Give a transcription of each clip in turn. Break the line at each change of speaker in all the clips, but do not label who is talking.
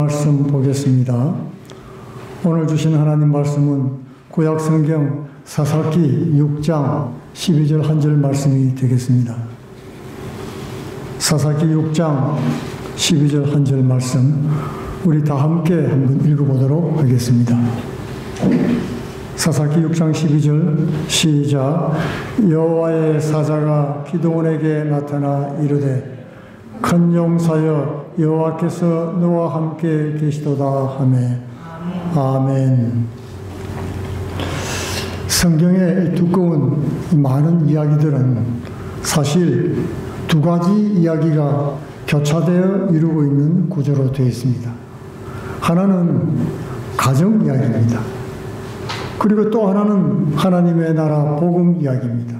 말씀 보겠습니다. 오늘 주신 하나님 말씀은 구약 성경 사사기 6장 12절 한 절 말씀이 되겠습니다. 사사기 6장 12절 한 절 말씀 우리 다 함께 한번 읽어보도록 하겠습니다. 사사기 6장 12절 시작. 여호와의 사자가 기드온에게 나타나 이르되 큰 용사여 여호와께서 너와 함께 계시도다 하매 아멘. 성경의 두꺼운 많은 이야기들은 사실 두 가지 이야기가 교차되어 이루고 있는 구조로 되어 있습니다. 하나는 가정 이야기입니다. 그리고 또 하나는 하나님의 나라 복음 이야기입니다.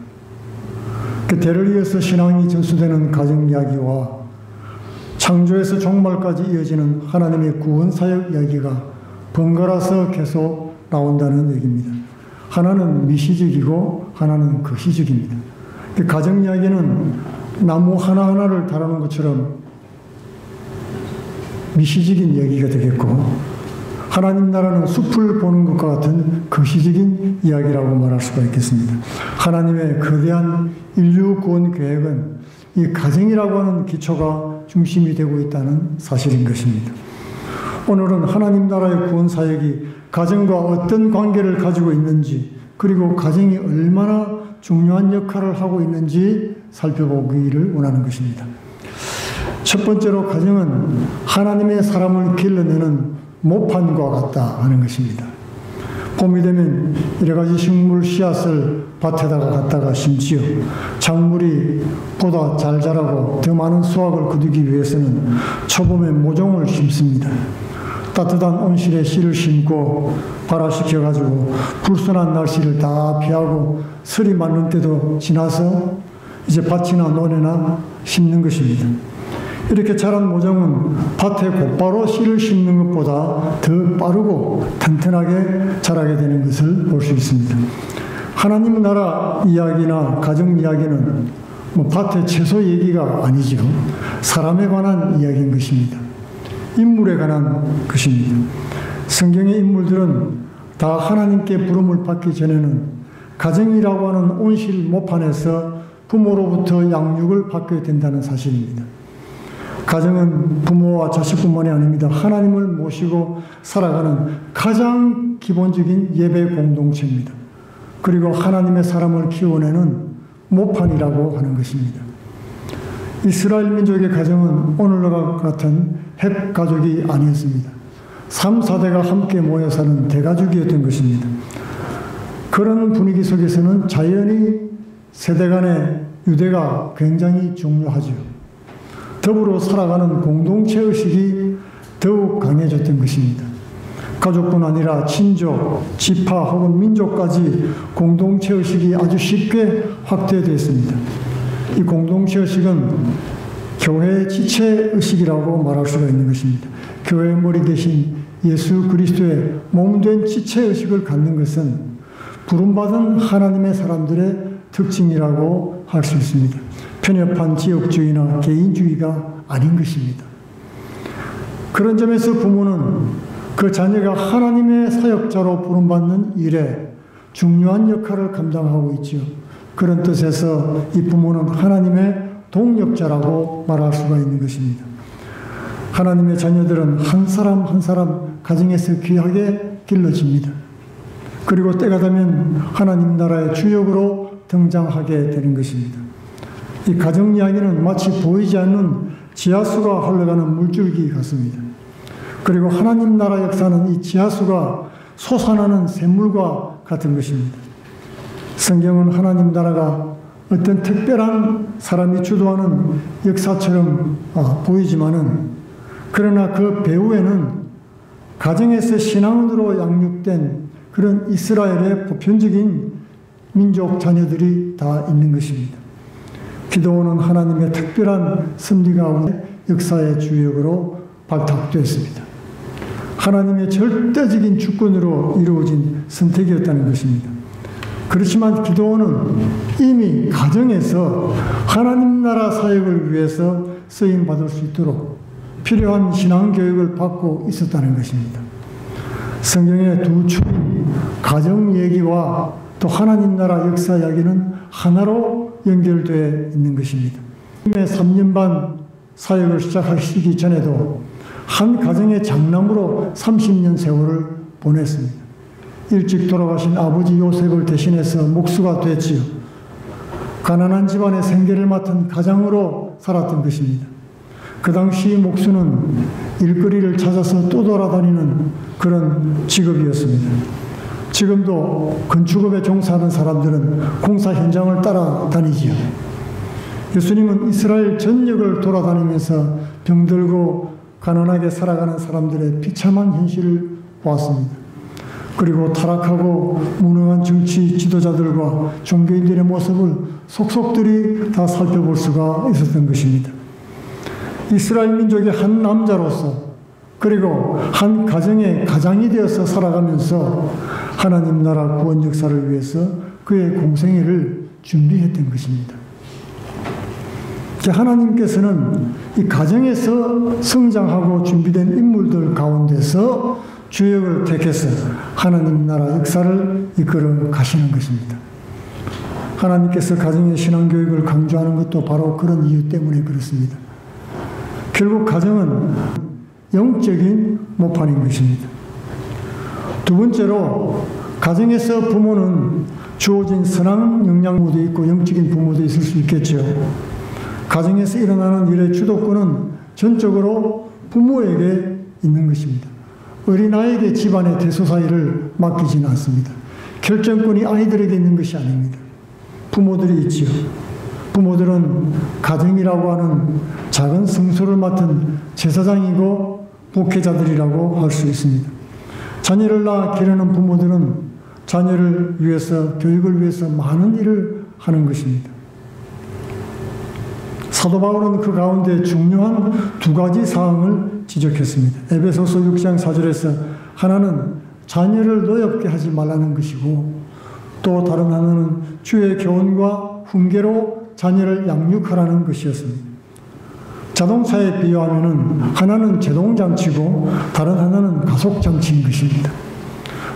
그 대를 이어서 신앙이 전수되는 가정 이야기와 창조에서 종말까지 이어지는 하나님의 구원 사역 이야기가 번갈아서 계속 나온다는 얘기입니다. 하나는 미시적이고 하나는 거시적입니다. 그 가정 이야기는 나무 하나하나를 다루는 것처럼 미시적인 얘기가 되겠고, 하나님 나라는 숲을 보는 것과 같은 거시적인 이야기라고 말할 수가 있겠습니다. 하나님의 거대한 인류 구원 계획은 이 가정이라고 하는 기초가 중심이 되고 있다는 사실인 것입니다. 오늘은 하나님 나라의 구원 사역이 가정과 어떤 관계를 가지고 있는지, 그리고 가정이 얼마나 중요한 역할을 하고 있는지 살펴보기를 원하는 것입니다. 첫 번째로 가정은 하나님의 사람을 길러내는 모판과 같다 하는 것입니다. 봄이 되면 여러 가지 식물 씨앗을 밭에다가 갖다가 심지어 작물이 보다 잘 자라고 더 많은 수확을 거두기 위해서는 초봄에 모종을 심습니다. 따뜻한 온실에 씨를 심고 발화시켜가지고 불순한 날씨를 다 피하고 설이 맞는 때도 지나서 이제 밭이나 논에나 심는 것입니다. 이렇게 자란 모종은 밭에 곧바로 씨를 심는 것보다 더 빠르고 튼튼하게 자라게 되는 것을 볼 수 있습니다. 하나님 나라 이야기나 가정 이야기는 밭의 채소 얘기가 아니죠. 사람에 관한 이야기인 것입니다. 인물에 관한 것입니다. 성경의 인물들은 다 하나님께 부름을 받기 전에는 가정이라고 하는 온실 모판에서 부모로부터 양육을 받게 된다는 사실입니다. 가정은 부모와 자식뿐만이 아닙니다. 하나님을 모시고 살아가는 가장 기본적인 예배 공동체입니다. 그리고 하나님의 사람을 키워내는 모판이라고 하는 것입니다. 이스라엘 민족의 가정은 오늘과 같은 핵가족이 아니었습니다. 3, 4대가 함께 모여 사는 대가족이었던 것입니다. 그런 분위기 속에서는 자연히 세대 간의 유대가 굉장히 중요하죠. 더불어 살아가는 공동체 의식이 더욱 강해졌던 것입니다. 가족뿐 아니라 친족, 지파 혹은 민족까지 공동체 의식이 아주 쉽게 확대되었습니다. 이 공동체 의식은 교회의 지체 의식이라고 말할 수가 있는 것입니다. 교회의 머리 대신 예수 그리스도의 몸된 지체 의식을 갖는 것은 부름받은 하나님의 사람들의 특징이라고 할 수 있습니다. 편협한 지역주의나 개인주의가 아닌 것입니다. 그런 점에서 부모는 그 자녀가 하나님의 사역자로 부름받는 일에 중요한 역할을 감당하고 있지요. 그런 뜻에서 이 부모는 하나님의 동역자라고 말할 수가 있는 것입니다. 하나님의 자녀들은 한 사람 한 사람 가정에서 귀하게 길러집니다. 그리고 때가 되면 하나님 나라의 주역으로 등장하게 되는 것입니다. 이 가정 이야기는 마치 보이지 않는 지하수가 흘러가는 물줄기 같습니다. 그리고 하나님 나라 역사는 이 지하수가 솟아나는 샘물과 같은 것입니다. 성경은 하나님 나라가 어떤 특별한 사람이 주도하는 역사처럼 보이지만은, 그러나 그 배후에는 가정에서 신앙으로 양육된 그런 이스라엘의 보편적인 민족 자녀들이 다 있는 것입니다. 기드온은 하나님의 특별한 섭리 가운데 역사의 주역으로 발탁되었습니다. 하나님의 절대적인 주권으로 이루어진 선택이었다는 것입니다. 그렇지만 기드온은 이미 가정에서 하나님 나라 사역을 위해서 쓰임받을 수 있도록 필요한 신앙교육을 받고 있었다는 것입니다. 성경의 두 축인 가정 얘기와 또 하나님 나라 역사 이야기는 하나로 연결되어 있는 것입니다. 3년 반 사역을 시작하시기 전에도 한 가정의 장남으로 30년 세월을 보냈습니다. 일찍 돌아가신 아버지 요셉을 대신해서 목수가 됐지요. 가난한 집안의 생계를 맡은 가장으로 살았던 것입니다. 그 당시 목수는 일거리를 찾아서 또 돌아다니는 그런 직업이었습니다. 지금도 건축업에 종사하는 사람들은 공사 현장을 따라다니지요. 예수님은 이스라엘 전역을 돌아다니면서 병들고 가난하게 살아가는 사람들의 비참한 현실을 보았습니다. 그리고 타락하고 무능한 정치 지도자들과 종교인들의 모습을 속속들이 다 살펴볼 수가 있었던 것입니다. 이스라엘 민족의 한 남자로서 그리고 한 가정의 가장이 되어서 살아가면서 하나님 나라 구원 역사를 위해서 그의 공생애를 준비했던 것입니다. 하나님께서는 이 가정에서 성장하고 준비된 인물들 가운데서 주역을 택해서 하나님 나라 역사를 이끌어 가시는 것입니다. 하나님께서 가정의 신앙교육을 강조하는 것도 바로 그런 이유 때문에 그렇습니다. 결국 가정은 영적인 모판인 것입니다. 두 번째로 가정에서 부모는 주어진 선한 영향부도 있고 영적인 부모도 있을 수 있겠죠. 가정에서 일어나는 일의 주도권은 전적으로 부모에게 있는 것입니다. 어린아이에게 집안의 대소사일을 맡기지는 않습니다. 결정권이 아이들에게 있는 것이 아닙니다. 부모들이 있지요. 부모들은 가정이라고 하는 작은 성소를 맡은 제사장이고 목회자들이라고 할 수 있습니다. 자녀를 낳아 기르는 부모들은 자녀를 위해서, 교육을 위해서 많은 일을 하는 것입니다. 사도 바울은 그 가운데 중요한 두 가지 사항을 지적했습니다. 에베소서 6장 4절에서 하나는 자녀를 노엽게 하지 말라는 것이고 또 다른 하나는 주의 교훈과 훈계로 자녀를 양육하라는 것이었습니다. 자동차에 비유하면 하나는 제동장치고 다른 하나는 가속장치인 것입니다.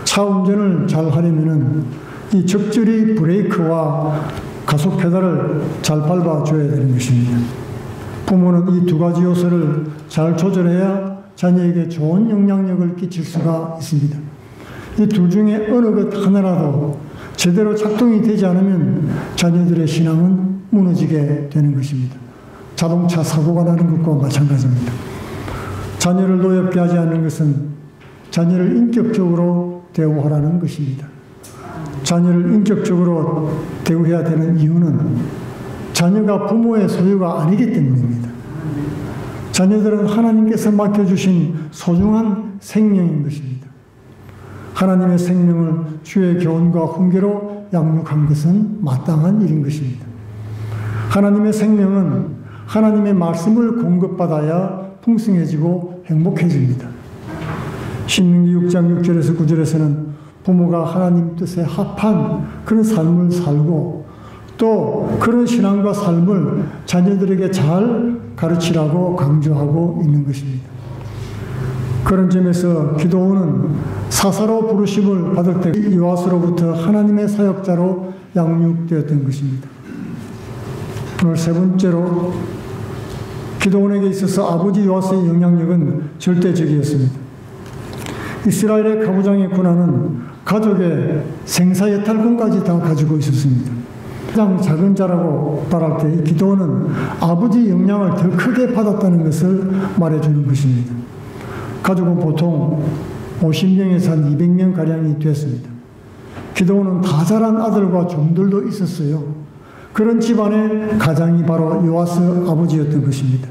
차 운전을 잘 하려면 이 적절히 브레이크와 가속 페달을 잘 밟아줘야 되는 것입니다. 부모는 이 두 가지 요소를 잘 조절해야 자녀에게 좋은 영향력을 끼칠 수가 있습니다. 이 둘 중에 어느 것 하나라도 제대로 작동이 되지 않으면 자녀들의 신앙은 무너지게 되는 것입니다. 자동차 사고가 나는 것과 마찬가지입니다. 자녀를 노엽게 하지 않는 것은 자녀를 인격적으로 대우하라는 것입니다. 자녀를 인격적으로 대우해야 되는 이유는 자녀가 부모의 소유가 아니기 때문입니다. 자녀들은 하나님께서 맡겨주신 소중한 생명인 것입니다. 하나님의 생명을 주의 교훈과 훈계로 양육한 것은 마땅한 일인 것입니다. 하나님의 생명은 하나님의 말씀을 공급받아야 풍성해지고 행복해집니다. 신명기 6장 6절에서 9절에서는 부모가 하나님 뜻에 합한 그런 삶을 살고 또 그런 신앙과 삶을 자녀들에게 잘 가르치라고 강조하고 있는 것입니다. 그런 점에서 기도원은 사사로 부르심을 받을 때 요아스로부터 하나님의 사역자로 양육되었던 것입니다. 오늘 세 번째로 기도원에게 있어서 아버지 요아스의 영향력은 절대적이었습니다. 이스라엘의 가부장의 군화는 가족의 생사예탈권까지 다 가지고 있었습니다. 가장 작은 자라고 말할 때 기도원은 아버지 영향을 더 크게 받았다는 것을 말해주는 것입니다. 가족은 보통 50명에서 한 200명가량이 됐습니다. 기도원은 다 자란 아들과 종들도 있었어요. 그런 집안의 가장이 바로 요아스 아버지였던 것입니다.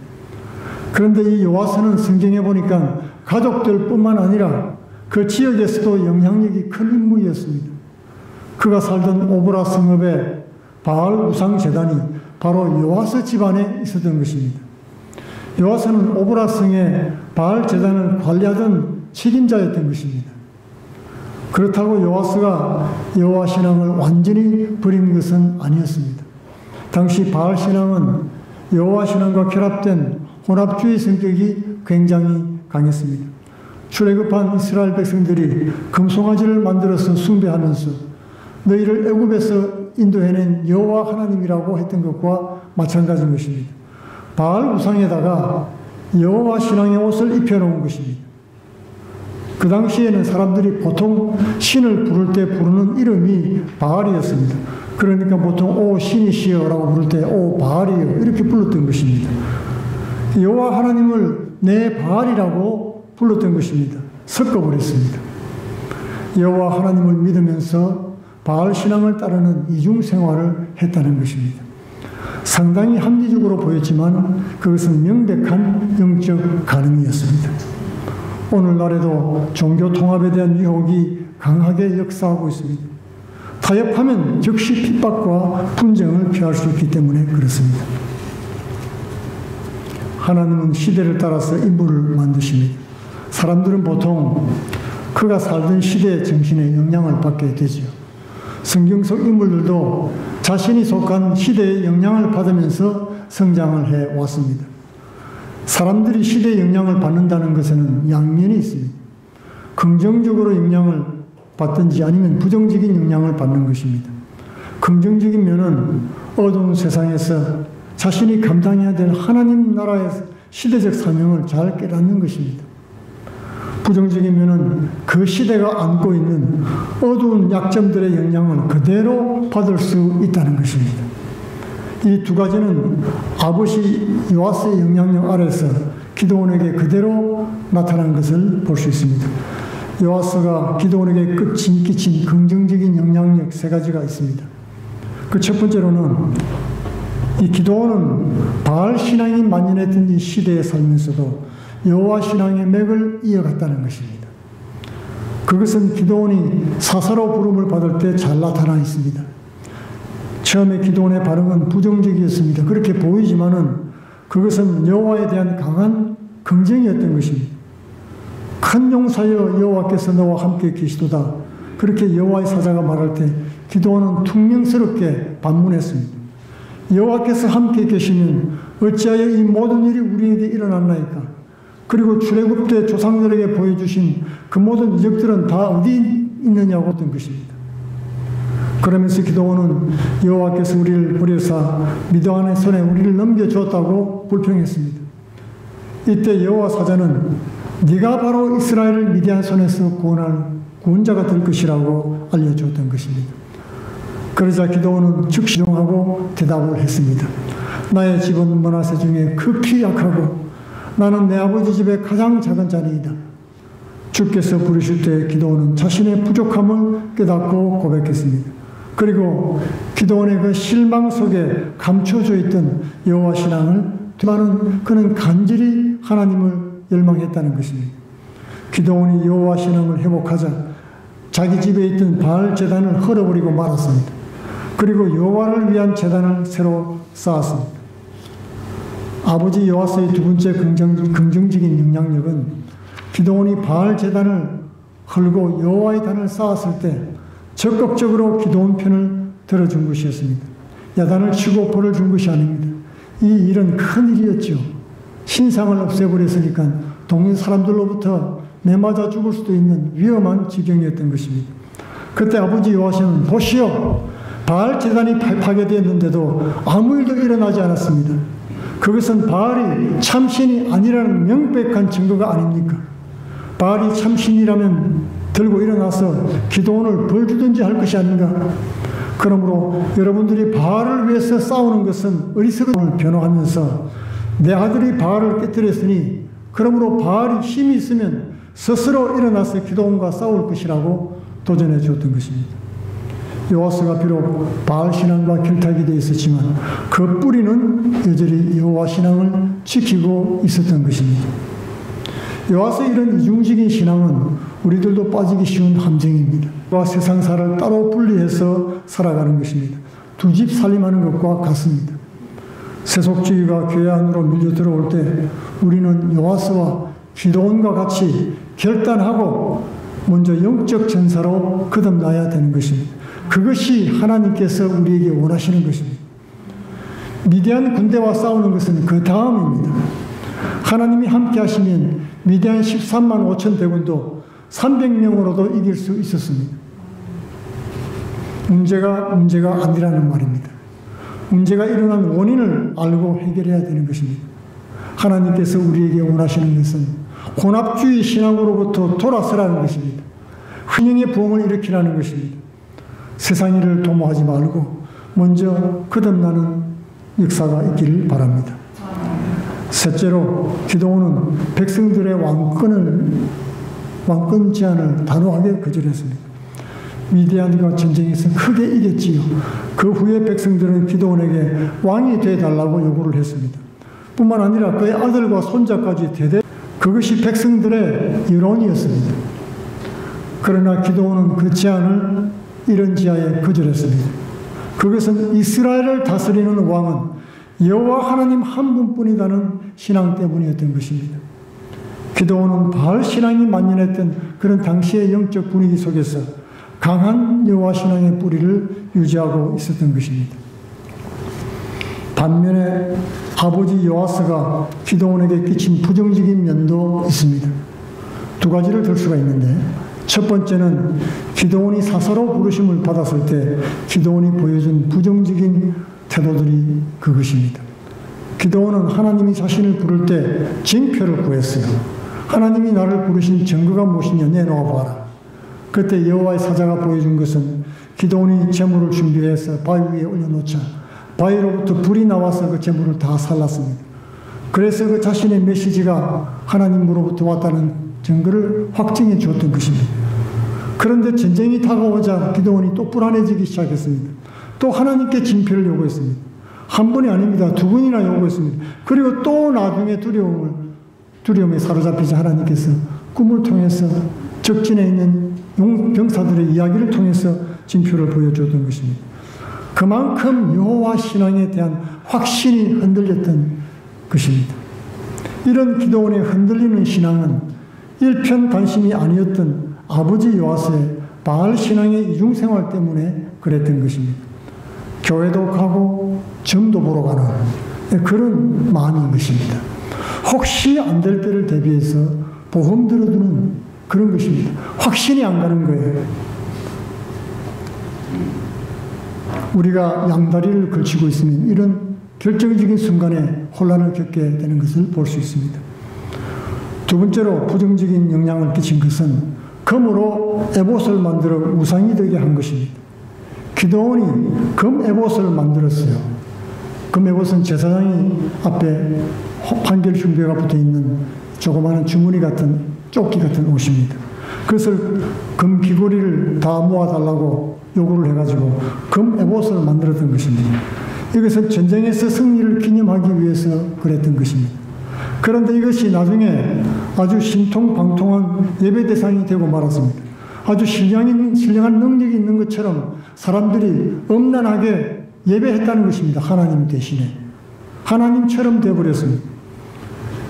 그런데 이 요아스는 성경에 보니까 가족들뿐만 아니라 그 지역에서도 영향력이 큰 인물이었습니다. 그가 살던 오브라 성읍의 바알 우상 제단이 바로 요아스 집안에 있었던 것입니다. 요아스는 오브라 성의 바알 제단을 관리하던 책임자였던 것입니다. 그렇다고 요아스가 여호와 신앙을 완전히 버린 것은 아니었습니다. 당시 바알 신앙은 여호와 신앙과 결합된 혼합주의 성격이 굉장히 강했습니다. 출애굽한 이스라엘 백성들이 금송아지를 만들어서 숭배하면서 너희를 애굽에서 인도해낸 여호와 하나님이라고 했던 것과 마찬가지인 것입니다. 바알 우상에다가 여호와 신앙의 옷을 입혀놓은 것입니다. 그 당시에는 사람들이 보통 신을 부를 때 부르는 이름이 바알이었습니다. 그러니까 보통 오 신이시여라고 부를 때 오 바알이여 이렇게 불렀던 것입니다. 여호와 하나님을 내 바알이라고 불렀던 것입니다. 섞어버렸습니다. 여호와 하나님을 믿으면서 바알 신앙을 따르는 이중 생활을 했다는 것입니다. 상당히 합리적으로 보였지만 그것은 명백한 영적 간음이었습니다. 오늘날에도 종교 통합에 대한 유혹이 강하게 역사하고 있습니다. 타협하면 즉시 핍박과 분쟁을 피할 수 있기 때문에 그렇습니다. 하나님은 시대를 따라서 인물을 만드십니다. 사람들은 보통 그가 살던 시대의 정신에 영향을 받게 되지요. 성경 속 인물들도 자신이 속한 시대의 영향을 받으면서 성장을 해왔습니다. 사람들이 시대의 영향을 받는다는 것에는 양면이 있습니다. 긍정적으로 영향을 받든지 아니면 부정적인 영향을 받는 것입니다. 긍정적인 면은 어두운 세상에서 자신이 감당해야 될 하나님 나라의 시대적 사명을 잘 깨닫는 것입니다. 부정적인 면은 그 시대가 안고 있는 어두운 약점들의 영향을 그대로 받을 수 있다는 것입니다. 이 두 가지는 아버지 요아스의 영향력 아래서 기드온에게 그대로 나타난 것을 볼 수 있습니다. 요아스가 기드온에게 끼친 긍정적인 영향력 세 가지가 있습니다. 그 첫 번째로는 이 기드온은 바알 신앙이 만연했던 이 시대에 살면서도 여호와 신앙의 맥을 이어갔다는 것입니다. 그것은 기드온이 사사로 부름을 받을 때 잘 나타나 있습니다. 처음에 기드온의 반응은 부정적이었습니다. 그렇게 보이지만은 그것은 여호와에 대한 강한 긍정이었던 것입니다. 큰 용사여 여호와께서 너와 함께 계시도다. 그렇게 여호와의 사자가 말할 때 기드온은 퉁명스럽게 반문했습니다. 여호와께서 함께 계시면 어찌하여 이 모든 일이 우리에게 일어났나이까? 그리고 출애굽 때 조상들에게 보여주신 그 모든 이적들은 다 어디 있느냐고 했던 것입니다. 그러면서 기드온은 여호와께서 우리를 버려사 미디안의 손에 우리를 넘겨주었다고 불평했습니다. 이때 여호와 사자는 네가 바로 이스라엘을 미디안 손에서 구원할 구원자가 될 것이라고 알려주었던 것입니다. 그러자 기드온은 즉시 용하고 대답을 했습니다. 나의 집은 므낫세 중에 극히 약하고 나는 내 아버지 집의 가장 작은 자니이다. 주께서 부르실 때 기드온은 자신의 부족함을 깨닫고 고백했습니다. 그리고 기드온의 그 실망 속에 감춰져 있던 여호와 신앙을 뒤만은 그는 간절히 하나님을 열망했다는 것입니다. 기드온이 여호와 신앙을 회복하자 자기 집에 있던 바알 제단을 헐어버리고 말았습니다. 그리고 여호와를 위한 제단을 새로 쌓았습니다. 아버지 요아스의 두 번째 긍정적인 영향력은 기드온이 바알 제단을 헐고 여호와의 단을 쌓았을 때 적극적으로 기드온 편을 들어준 것이었습니다. 야단을 치고 벌을 준 것이 아닙니다. 이 일은 큰 일이었죠. 신상을 없애버렸으니까 동네 사람들로부터 매맞아 죽을 수도 있는 위험한 지경이었던 것입니다. 그때 아버지 요아스는 보시오, 바알 제단이 파괴되었는데도 아무 일도 일어나지 않았습니다. 그것은 바알이 참신이 아니라는 명백한 증거가 아닙니까? 바알이 참신이라면 들고 일어나서 기드온을 벌주든지 할 것이 아닌가? 그러므로 여러분들이 바알을 위해서 싸우는 것은 어리석음을 변호하면서 내 아들이 바알을 깨뜨렸으니 그러므로 바알이 힘이 있으면 스스로 일어나서 기드온과 싸울 것이라고 도전해 주었던 것입니다. 요아스가 비록 바알 신앙과 결탁이 되어 있었지만 그 뿌리는 여전히 여호와 신앙을 지키고 있었던 것입니다. 요아스의 이런 이중적인 신앙은 우리들도 빠지기 쉬운 함정입니다. 세상사를 따로 분리해서 살아가는 것입니다. 두 집 살림하는 것과 같습니다. 세속주의가 교회 안으로 밀려 들어올 때 우리는 요아스와 기드온과 같이 결단하고 먼저 영적 전사로 거듭나야 되는 것입니다. 그것이 하나님께서 우리에게 원하시는 것입니다. 미디안 군대와 싸우는 것은 그 다음입니다. 하나님이 함께 하시면 미디안 13만 5천 대군도 300명으로도 이길 수 있었습니다. 문제가 아니라는 말입니다. 문제가 일어난 원인을 알고 해결해야 되는 것입니다. 하나님께서 우리에게 원하시는 것은 혼합주의 신앙으로부터 돌아서라는 것입니다. 흥행의 부흥을 일으키라는 것입니다. 세상 일을 도모하지 말고 먼저 거듭나는 역사가 있기를 바랍니다. 셋째로 기드온은 백성들의 왕권 제안을 단호하게 거절했습니다. 미디안과 전쟁에서 크게 이겼지요. 그 후에 백성들은 기드온에게 왕이 되어달라고 요구를 했습니다. 뿐만 아니라 그의 아들과 손자까지 대대 그것이 백성들의 여론이었습니다. 그러나 기드온은 그 제안을 이런 지하에 거절했습니다. 그것은 이스라엘을 다스리는 왕은 여호와 하나님 한 분뿐이라는 신앙 때문이었던 것입니다. 기드온은 바알 신앙이 만연했던 그런 당시의 영적 분위기 속에서 강한 여호와 신앙의 뿌리를 유지하고 있었던 것입니다. 반면에 아버지 요아스가 기드온에게 끼친 부정적인 면도 있습니다. 두 가지를 들 수가 있는데, 첫 번째는 기드온이 사사로 부르심을 받았을 때 기드온이 보여준 부정적인 태도들이 그것입니다. 기드온은 하나님이 자신을 부를 때 징표를 구했어요. 하나님이 나를 부르신 증거가 무엇이냐 내놓아 봐라. 그때 여호와의 사자가 보여준 것은 기드온이 제물을 준비해서 바위 위에 올려놓자 바위로부터 불이 나와서 그 제물을 다 살랐습니다. 그래서 그 자신의 메시지가 하나님으로부터 왔다는 증거를 확증해 주었던 것입니다. 그런데 전쟁이 다가오자 기드온이 또 불안해지기 시작했습니다. 또 하나님께 징표를 요구했습니다. 한 번이 아닙니다. 두 번이나 요구했습니다. 그리고 또 나중에 두려움에 사로잡히자 하나님께서 꿈을 통해서 적진에 있는 병사들의 이야기를 통해서 징표를 보여주었던 것입니다. 그만큼 여호와 신앙에 대한 확신이 흔들렸던 것입니다. 이런 기드온의 흔들리는 신앙은 일편단심이 아니었던 아버지 요아스의 바알 신앙의 이중생활 때문에 그랬던 것입니다. 교회도 가고 점도 보러 가는 그런 마음인 것입니다. 혹시 안 될 때를 대비해서 보험 들어두는 그런 것입니다. 확신이 안 가는 거예요. 우리가 양다리를 걸치고 있으면 이런 결정적인 순간에 혼란을 겪게 되는 것을 볼 수 있습니다. 두 번째로 부정적인 영향을 끼친 것은 금으로 에봇을 만들어 우상이 되게 한 것입니다. 기드온이 금 에봇을 만들었어요. 금 에봇은 제사장이 앞에 판결 흉배가 붙어 있는 조그마한 주머니 같은 조끼 같은 옷입니다. 그것을 금 귀걸이를 다 모아달라고 요구를 해가지고 금 에봇을 만들었던 것입니다. 이것은 전쟁에서 승리를 기념하기 위해서 그랬던 것입니다. 그런데 이것이 나중에 아주 신통방통한 예배 대상이 되고 말았습니다. 아주 신령한 능력이 있는 것처럼 사람들이 엄란하게 예배했다는 것입니다. 하나님 대신에. 하나님처럼 되어버렸습니다.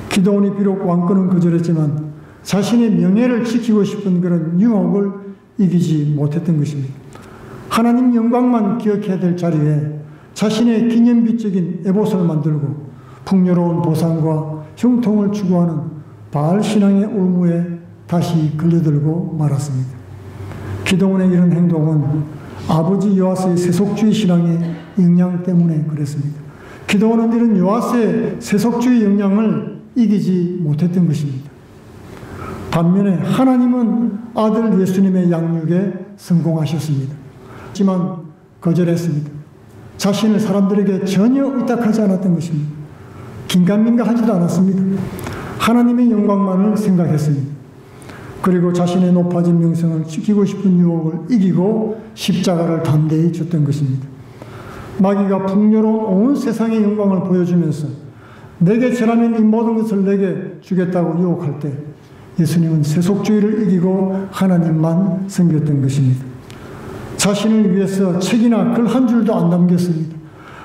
기드온이 비록 왕권은 거절했지만 자신의 명예를 지키고 싶은 그런 유혹을 이기지 못했던 것입니다. 하나님 영광만 기억해야 될 자리에 자신의 기념비적인 에봇을 만들고 풍요로운 보상과 형통을 추구하는 바알 신앙의 올무에 다시 걸려들고 말았습니다. 기드온의 이런 행동은 아버지 요아스의 세속주의 신앙의 영향 때문에 그랬습니다. 기드온은 이런 요아스의 세속주의 영향을 이기지 못했던 것입니다. 반면에 하나님은 아들 예수님의 양육에 성공하셨습니다. 하지만 거절했습니다. 자신을 사람들에게 전혀 의탁하지 않았던 것입니다. 긴가민가하지도 않았습니다. 하나님의 영광만을 생각했습니다. 그리고 자신의 높아진 명성을 지키고 싶은 유혹을 이기고 십자가를 담대히 줬던 것입니다. 마귀가 풍요로운 온 세상의 영광을 보여주면서 내게 절하면 이 모든 것을 내게 주겠다고 유혹할 때 예수님은 세속주의를 이기고 하나님만 섬겼던 것입니다. 자신을 위해서 책이나 글 한 줄도 안 남겼습니다.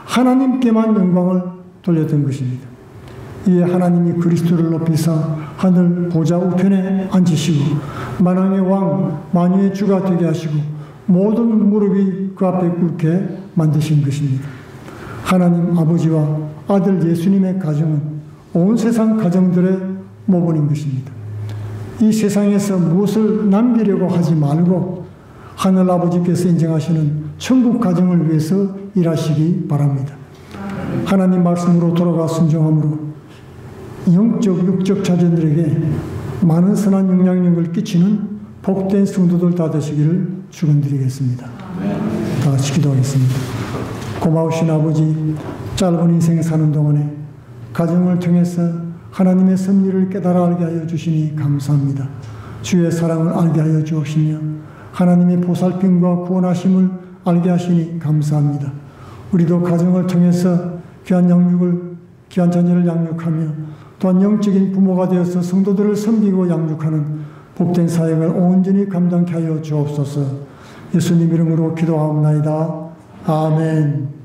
하나님께만 영광을 돌렸던 것입니다. 이에 하나님이 그리스도를 높이사 하늘 보좌 우편에 앉히시고 만왕의 왕 만유의 주가 되게 하시고 모든 무릎이 그 앞에 꿇게 만드신 것입니다. 하나님 아버지와 아들 예수님의 가정은 온 세상 가정들의 모본인 것입니다. 이 세상에서 무엇을 남기려고 하지 말고 하늘 아버지께서 인정하시는 천국 가정을 위해서 일하시기 바랍니다. 하나님 말씀으로 돌아가 순종함으로 영적, 육적 자녀들에게 많은 선한 영향력을 끼치는 복된 성도들 다 되시기를 축원드리겠습니다. 다 같이 기도하겠습니다. 고마우신 아버지, 짧은 인생 사는 동안에 가정을 통해서 하나님의 섭리를 깨달아 알게 하여 주시니 감사합니다. 주의 사랑을 알게 하여 주옵시며 하나님의 보살핌과 구원하심을 알게 하시니 감사합니다. 우리도 가정을 통해서 귀한 자녀를 양육하며 또한 영적인 부모가 되어서 성도들을 섬기고 양육하는 복된 사역을 온전히 감당케 하여 주옵소서. 예수님 이름으로 기도하옵나이다. 아멘.